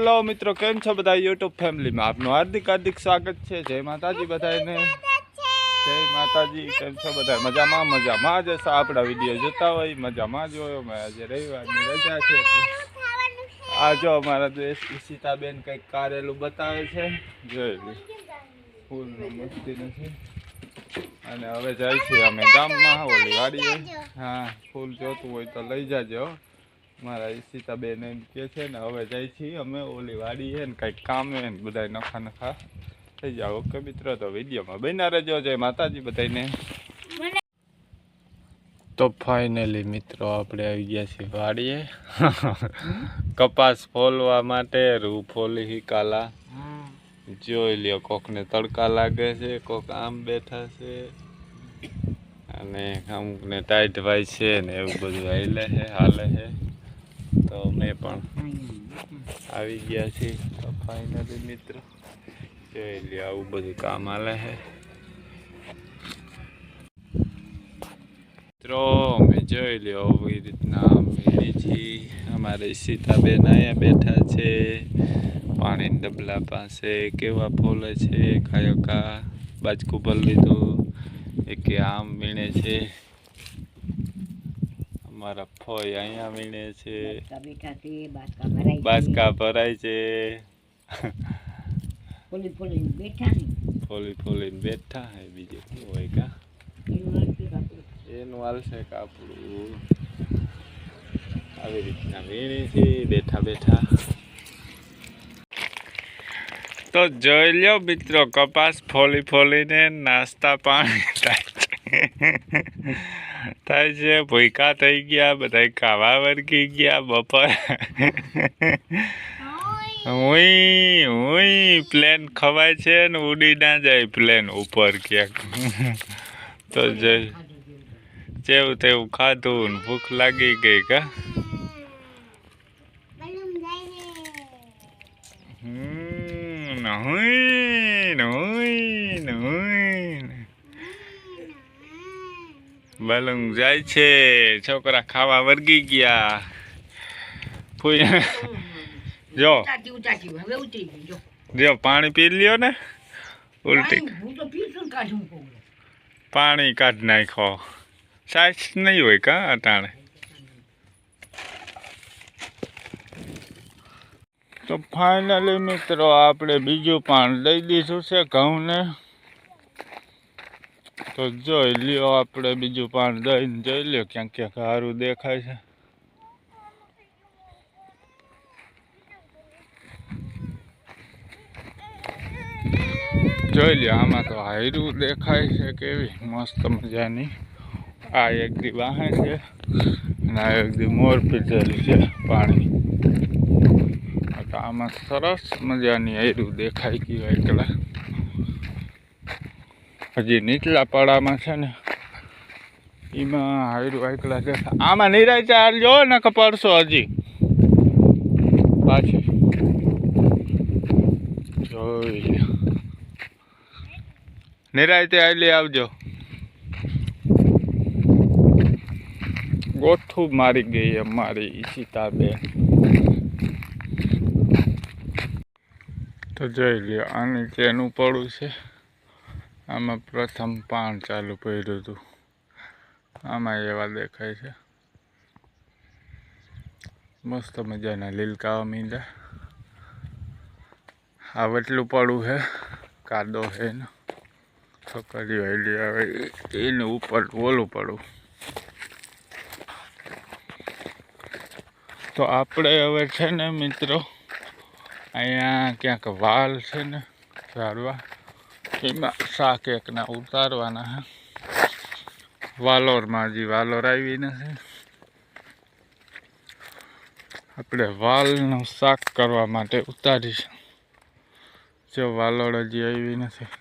Hello મિત્રો, કેમ છો બધા યુટ્યુબ ફેમિલીમાં? આપનું હાર્દિક હાર્દિક સ્વાગત છે. જય માતાજી બધાને. જય માતાજી. કેમ છો બધા? મજામાં? મજામાં જ આપણા વિડીયો જોતા હોય મજામાં જ હોય. મેં આજે રવિવારની રજા છે. આ જો અમારા દેશ ઈશિતાબેન કંઈક કારેલું બતાવે છે. જોઈ ફૂલનું મસ્તી નથી. અને હવે જાય છે અમે ગામમાં ઓલી વાડીએ. હા, ફૂલ જોતું હોય તો લઈ જાજો. મારા ઈશિતાબેન એમ કે છે ને હવે જાય છીએ અમે ઓલી વાડી છે ને કંઈક કામ છે ને બધા નખા થઈ જાવ. ઓકે મિત્રો, તો વિડીયોમાં બન્યા રહેજો. જય માતાજી બધાને. તો ફાઇનલી મિત્રો આપણે આવી ગયા છીએ વાડીએ કપાસ ફોલવા માટે. રૂ ફોલી હિકાલા જોઈ લ્યો. કોકને તડકા લાગે છે, કોક આમ બેઠા છે અને અમુકને ટાઈટ ભાઈ છે ને એવું બધું હાલે છે. તો મેં પણ આવી ગયા છીએ. તો ફાઇનલી મિત્રો જોઈ લ્યો આવું બધું કામ હાલે છે. મિત્રો અમે જોઈ લ્યો આવી રીતના મેળી છીએ. અમારે ઈશિતાબેન અહીંયા બેઠા છે પાણીના ડબલા પાસે. કેવા ફોલે છે કાયો કા બાજકું ભર લીધું. એક આમ વીણે છે. મારા ફોઈ અહીંયા વીણે છે. બાજકા ભરાય છે. ફોલી ફોલીને બેઠા હે. બીજું શું હોય કા? એનું હાલશે કાપડું. આવી રીતના વીણી છે બેઠા બેઠા. તો જોઈ લ્યો મિત્રો, કપાસ ફોલી ફોલીને નાસ્તા પાણી થાય છે. ભૂકા થઈ ગયા, બધા ખાવા વર્ગી ગયા. બપોર હુંય પ્લેન ખવાય છે ને ઉડી ના જાય પ્લેન ઉપર ક્યાંક. તો જઈ જેવું તેવું ખાધું ને ભૂખ લાગી ગઈ કા. બલૂન જાય છે. છોકરા ખાવા વર્ગી ગયા. જો જો પાણી પી લ્યો ને. ઉલટી પાણી કાઢ નાખો. સાઈઝ નહીં હોય કા અટાણે. તો ફાઇનલી મિત્રો આપણે બીજું પાણી દઈ દીધું છે ઘઉંને. તો જોઈ લ્યો આપણે બીજું પાણી દઈને જોઈ લ્યો ક્યાંક ક્યાંક સારું દેખાય છે. જોઈ લ્યો આમાં તો હાયરું દેખાય છે કેવી મસ્ત મજાની. આ એક દી વાહે છે અને આ એક દી મોર પીધેલું છે પાણી. તો આમાં સરસ મજાની હાયરું દેખાય ગયું એકલા. હજી નીચલા પાડામાં છે ને એમાં હાયરું એકલા દેખાય. આમાં નિરાય ચાલ જો ને પડશો હજી પાછી. જોઈ લ્યો નિરાયતે આલી આવજો. ગોઠું મારી ગઈ અમારી ઈશિતાબેન. તો જોઈ લ્યો આ નીચેનું પડું છે. આમાં પ્રથમ પાન ચાલુ પડ્યું હતું. આમાં એવા દેખાય છે મસ્ત મજાના લીલકાવા મીંડા. આ વટલું પડું છે કાદો છે ને છોકરીઓ હેલી આવે એનું ઉપર ઓલું પડું. તો આપણે હવે છે ને મિત્રો અહીંયા ક્યાંક વાલ છે ને ઝાડવા એમાં શાક એકના ઉતારવાના છે. વાલોરમાં હજી વાલોર આવી નથી. આપણે વાલનું શાક કરવા માટે ઉતારીશું. જો વાલોર હજી આવી નથી.